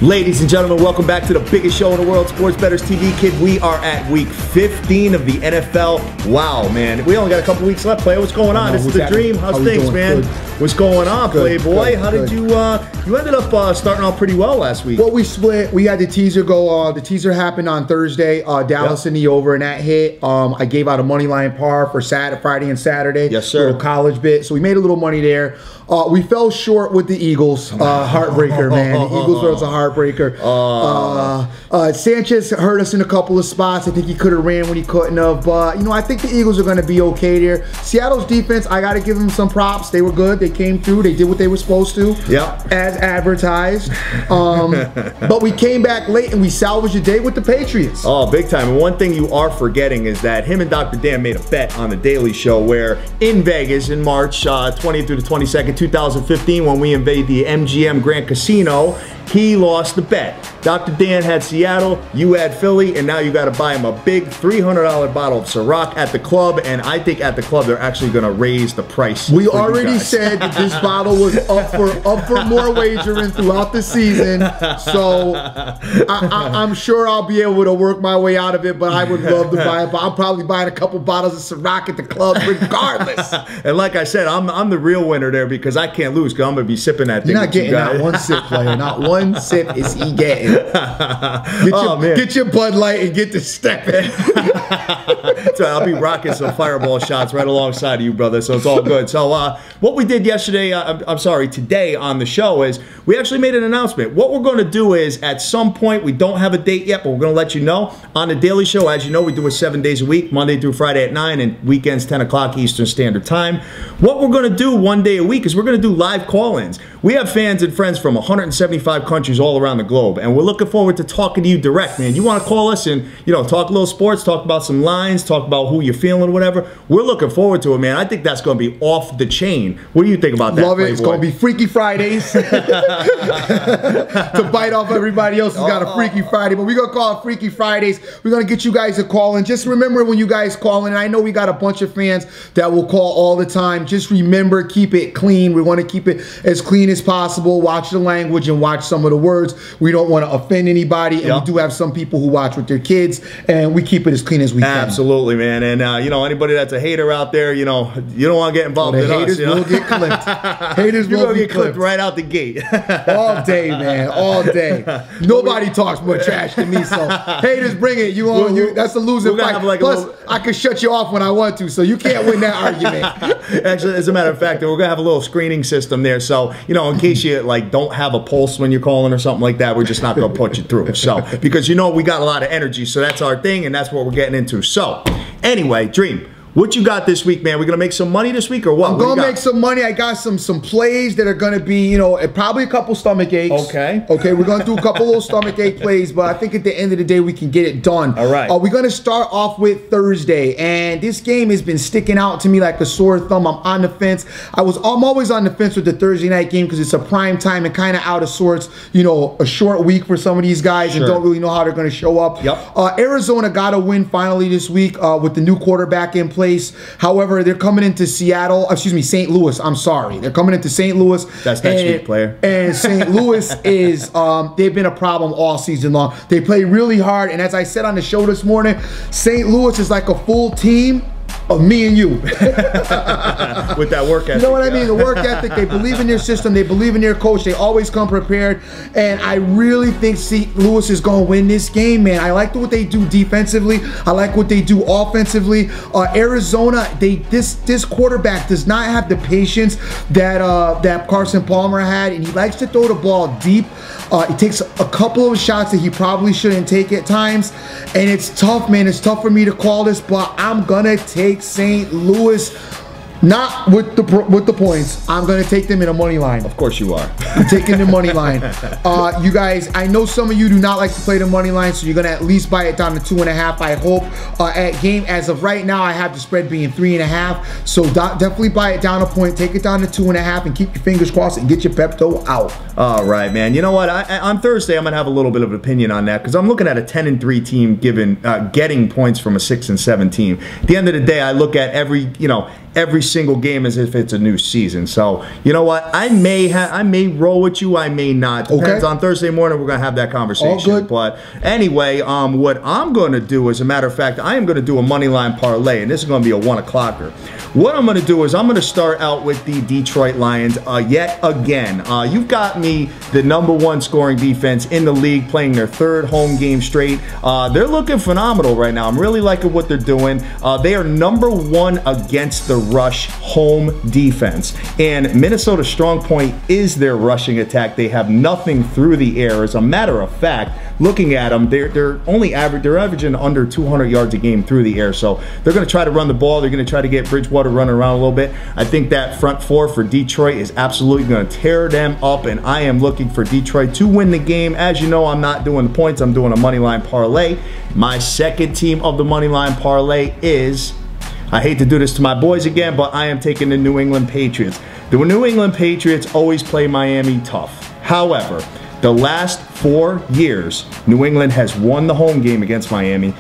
Ladies and gentlemen, welcome back to the biggest show in the world, Sports Bettors TV. Kid, we are at week 15 of the NFL. Wow, man. We only got a couple weeks left, player. What's going on? This is the dream. How's things, man? Good. What's going on, Playboy? How did you, you ended up starting off pretty well last week. Well, we split. We had the teaser go, the teaser happened on Thursday, Dallas in the over, and that hit. I gave out a money line par for Friday and Saturday. Yes, sir. Little college bit. So we made a little money there. We fell short with the Eagles. Heartbreaker, man. The Eagles was a heartbreaker. Sanchez hurt us in a couple of spots. I think he could have ran when he couldn't have. But, you know, I think the Eagles are going to be okay there. Seattle's defense, I got to give them some props. They were good. They came through. They did what they were supposed to. Yep. As advertised. But we came back late and we salvaged the day with the Patriots. Oh, big time. And one thing you are forgetting is that him and Dr. Dan made a bet on the Daily Show where in Vegas in March 20th through the 22nd, 2015, when we invade the MGM Grand Casino, he lost the bet. Dr. Dan had Seattle, you had Philly, and now you got to buy him a big $300 bottle of Ciroc at the club, and I think at the club they're actually going to raise the price. We already said that this bottle was up for more wagering throughout the season, so I'm sure I'll be able to work my way out of it, but I would love to buy it. I'm probably buying a couple bottles of Ciroc at the club regardless. And like I said, I'm the real winner there because I can't lose because I'm going to be sipping that thing. You're not getting not one sip, player. Not one sip is he getting. Get your Bud Light and get to stepping. So I'll be rocking some fireball shots right alongside of you, brother. So it's all good. So what we did yesterday, today on the show is we actually made an announcement. What we're going to do is at some point, we don't have a date yet, but we're going to let you know on the Daily Show. As you know, we do it 7 days a week, Monday through Friday at 9 and weekends 10 o'clock Eastern Standard Time. What we're going to do one day a week is we're going to do live call-ins. We have fans and friends from 175 countries all around the globe, and we're looking forward to talking to you direct, man. You want to call us and, you know, talk a little sports, talk about some lines, talk about who you're feeling or whatever. We're looking forward to it, man. I think that's going to be off the chain. What do you think about that? Love it. It's going to be Freaky Fridays. To bite off everybody else who's got a Freaky Friday, but we're going to call it Freaky Fridays. We're going to get you guys a call in. Just remember when you guys call in, I know we got a bunch of fans that will call all the time. Just remember, keep it clean. We want to keep it as clean as possible. Watch the language and watch some of the words. We don't want to offend anybody, and we do have some people who watch with their kids, and we keep it as clean as we can. Absolutely, man. And you know, anybody that's a hater out there, you know, you don't want to get involved in haters us. You know? Will get clipped. Haters will get clipped right out the gate. All day, man. All day. Nobody talks more trash than me, so haters, bring it. That's a losing fight. Like plus, I can shut you off when I want to, so you can't win that argument. Actually, as a matter of fact, we're gonna have a little screening system there, so you know, in case you like don't have a pulse when you're calling or something like that, we're just not gonna put you through. So because you know we got a lot of energy, so that's our thing, and that's what we're getting into. So anyway, Dream, what you got this week, man? We're gonna make some money this week or what? I'm gonna make some money. I got some plays that are gonna be, you know, probably a couple stomach aches. Okay. Okay, we're gonna do a couple little stomach ache plays, but I think at the end of the day we can get it done. All right. We're gonna start off with Thursday, and this game has been sticking out to me like a sore thumb. I'm on the fence. I'm always on the fence with the Thursday night game because it's a prime time and kind of out of sorts. You know, a short week for some of these guys and don't really know how they're gonna show up. Yep. Arizona got a win finally this week with the new quarterback in place. However, they're coming into St. Louis. I'm sorry. They're coming into St. Louis. That's next week, player. And St. Louis is, they've been a problem all season long. They play really hard. And as I said on the show this morning, St. Louis is like a full team of me and you. With that work ethic. You know what I mean? The work ethic, they believe in their system, they believe in their coach, they always come prepared, and I really think St. Louis is going to win this game, man. I like what they do defensively. I like what they do offensively. Arizona, this quarterback does not have the patience that Carson Palmer had, and he likes to throw the ball deep. He takes a couple of shots that he probably shouldn't take at times, and it's tough, man. It's tough for me to call this, but I'm gonna take St. Louis. Not with the points. I'm going to take them in a money line. Of course you are. I'm taking the money line. You guys, I know some of you do not like to play the money line, so you're going to at least buy it down to 2.5, I hope. At game, as of right now, I have the spread being 3.5. So definitely buy it down a point, take it down to 2.5, and keep your fingers crossed and get your Pepto out. All right, man. You know what? On Thursday, I'm going to have a little bit of an opinion on that because I'm looking at a 10-3 team getting points from a 6-7 team. At the end of the day, I look at every single game as if it's a new season. So you know what? I may roll with you. I may not. Depends on Thursday morning. We're gonna have that conversation. All good. But anyway, what I'm gonna do, as a matter of fact, I am gonna do a money line parlay, and this is gonna be a 1 o'clocker. What I'm gonna do is I'm gonna start out with the Detroit Lions yet again. You've got me the #1 scoring defense in the league, playing their 3rd home game straight. They're looking phenomenal right now. I'm really liking what they're doing. They are #1 against the rush home defense, and Minnesota's strong point is their rushing attack. They have nothing through the air. As a matter of fact, looking at them, they're averaging under 200 yards a game through the air. So they're going to try to run the ball. They're going to try to get Bridgewater running around a little bit. I think that front four for Detroit is absolutely going to tear them up, and I am looking for Detroit to win the game. As you know, I'm not doing the points. I'm doing a money line parlay. My second team of the money line parlay is, I hate to do this to my boys again, but I am taking the New England Patriots. The New England Patriots always play Miami tough. However, the last 4 years, New England has won the home game against Miami.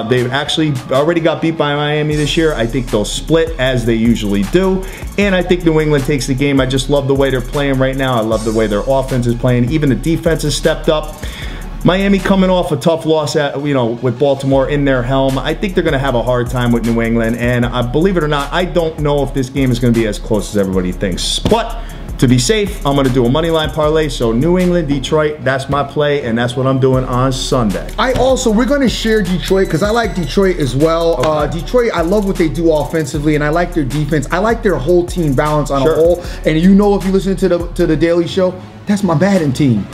They've actually already got beat by Miami this year. I think they'll split as they usually do. And I think New England takes the game. I just love the way they're playing right now. I love the way their offense is playing. Even the defense has stepped up. Miami coming off a tough loss with Baltimore in their helm. I think they're going to have a hard time with New England. And believe it or not, I don't know if this game is going to be as close as everybody thinks. But to be safe, I'm going to do a money line parlay. So New England, Detroit, that's my play, and that's what I'm doing on Sunday. We're going to share Detroit because I like Detroit as well. Okay. Detroit, I love what they do offensively, and I like their defense. I like their whole team balance on a whole. And if you listen to the Daily Show, that's my Madden team.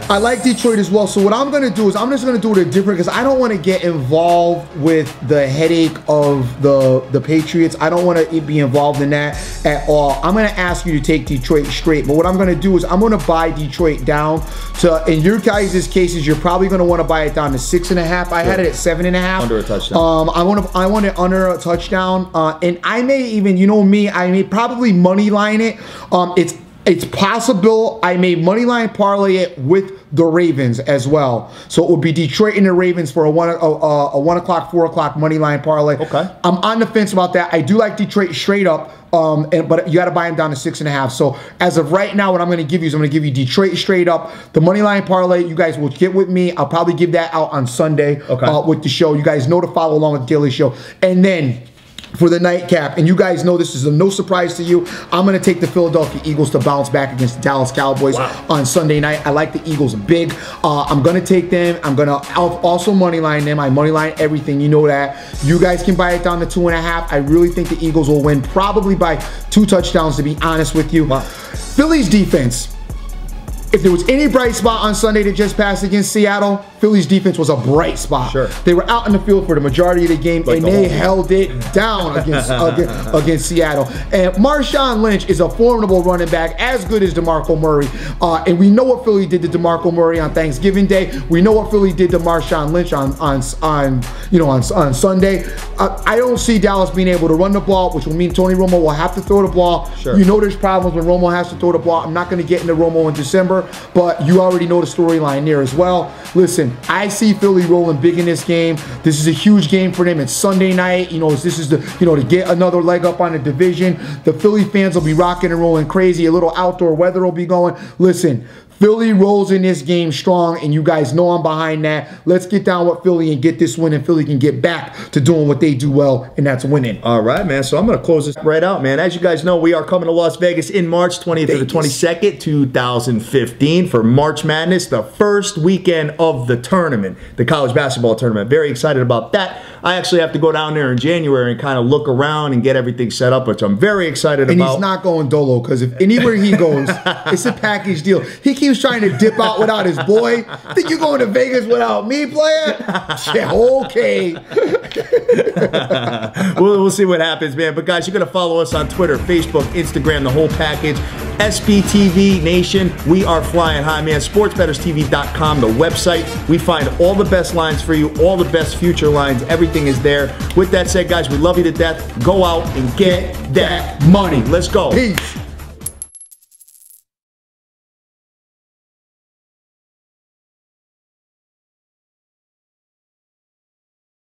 I like Detroit as well. So what I'm going to do is I'm just going to do it different because I don't want to get involved with the headache of the Patriots. I don't want to be involved in that at all. I'm going to ask you to take Detroit straight. But what I'm going to do is I'm going to buy Detroit down to, in your guys' cases, you're probably going to want to buy it down to 6.5. I had it at 7.5. Under a touchdown. I want it under a touchdown. And I may even, you know me, I may probably money line it. It's possible I may moneyline parlay it with the Ravens as well. So it would be Detroit and the Ravens for a 1 o'clock, 4 o'clock moneyline parlay. Okay. I'm on the fence about that. I do like Detroit straight up, but you got to buy them down to 6.5. So as of right now, what I'm going to give you is I'm going to give you Detroit straight up. The moneyline parlay, you guys will get with me. I'll probably give that out on Sunday with the show. You guys know to follow along with the Daily Show. And then for the nightcap, and you guys know this is no surprise to you, I'm going to take the Philadelphia Eagles to bounce back against the Dallas Cowboys on Sunday night. I like the Eagles big. I'm going to take them. I'm going to also moneyline them. I moneyline everything. You know that. You guys can buy it down to 2.5. I really think the Eagles will win, probably by 2 touchdowns, to be honest with you. Philly's defense. If there was any bright spot on Sunday that just passed against Seattle, Philly's defense was a bright spot. Sure. They were out in the field for the majority of the game, and they held it down against Seattle. And Marshawn Lynch is a formidable running back, as good as DeMarco Murray. And we know what Philly did to DeMarco Murray on Thanksgiving Day. We know what Philly did to Marshawn Lynch on Sunday. I don't see Dallas being able to run the ball, which will mean Tony Romo will have to throw the ball. Sure. You know there's problems when Romo has to throw the ball. I'm not going to get into Romo in December, but you already know the storyline there as well. Listen, I see Philly rolling big in this game. This is a huge game for them. It's Sunday night. This is to get another leg up on the division. The Philly fans will be rocking and rolling crazy. A little outdoor weather will be going. Listen, Philly rolls in this game strong, and you guys know I'm behind that. Let's get down with Philly and get this win, and Philly can get back to doing what they do well, and that's winning. All right, man. So I'm going to close this right out, man. As you guys know, we are coming to Las Vegas in March 20th to the 22nd, 2015 for March Madness, the first weekend of the tournament, the college basketball tournament. Very excited about that. I actually have to go down there in January and kind of look around and get everything set up, which I'm very excited about. And he's not going dolo, because if anywhere he goes, it's a package deal. He keeps trying to dip out without his boy. Think you going to Vegas without me, player? Yeah, okay. We'll see what happens, man. But guys, you're going to follow us on Twitter, Facebook, Instagram, the whole package. SBTV Nation, we are flying high, man. SportsBettorsTV.com, the website. We find all the best lines for you, all the best future lines. Everything is there. With that said, guys, we love you to death. Go out and get that money. Let's go. Peace.